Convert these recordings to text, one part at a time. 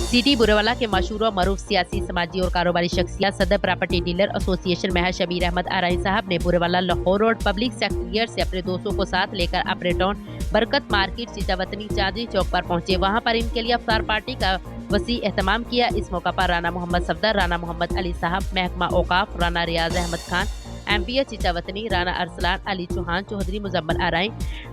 City Burewala के मशहूर और मरूफ सियासी, समाजी और कारोबारी शख्सियत सदर प्रॉपर्टी डीलर एसोसिएशन महर शबीर अहमद आरई साहब ने Burewala Lahore road public secretariat से अपने दोस्तों को साथ लेकर अपने टाउन बरकत मार्केट सीतावतनी चांदनी चौक पर पहुंचे। वहां पर इनके लिए अफ्तार पार्टी का वसी एहतमाम किया। इस मौका पर राना मोहम्मद सफदर, राना मोहम्मद अली साहब, महकमा औकाफ, राना रियाज अहमद खान, एमपीए चितावतनी, राना अरसलान अली चौहान, चौधरी मुजम्मल आरई,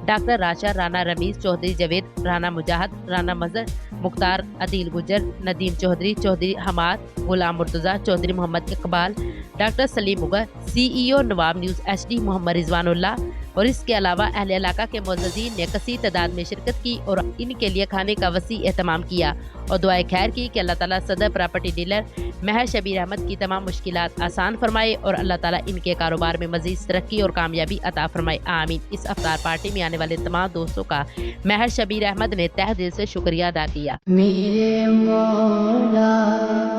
डॉक्टर राशा, राना रमीज, चौधरी जवेद, राना मुजाहिद, राना मजर, मुख्तार अदील गुजर, नदीम चौधरी, चौधरी हमाद, गुलाम मुर्तजा, चौधरी मोहम्मद इकबाल, डॉक्टर सलीम मुगर, सीईओ नवाब न्यूज़ एचडी मोहम्मद रिजवानुल्लाह और इसके अलावा अहले इलाका के मुअज़्ज़िज़ीन ने कसीर तादाद में शिरकत की और इनके लिए खाने का वसी एहतमाम किया और दुआए खैर की कि अल्लाह ताला सदर प्रॉपर्टी डीलर महर शबीर अहमद की तमाम मुश्किलात आसान फरमाए और अल्लाह ताला इनके कारोबार में मज़ीद तरक्की और कामयाबी अता फरमाए, आमीन। इस अफ्तार पार्टी में आने वाले तमाम दोस्तों का महर शबीर अहमद ने तहे दिल से शुक्रिया अदा किया। मेरे मौला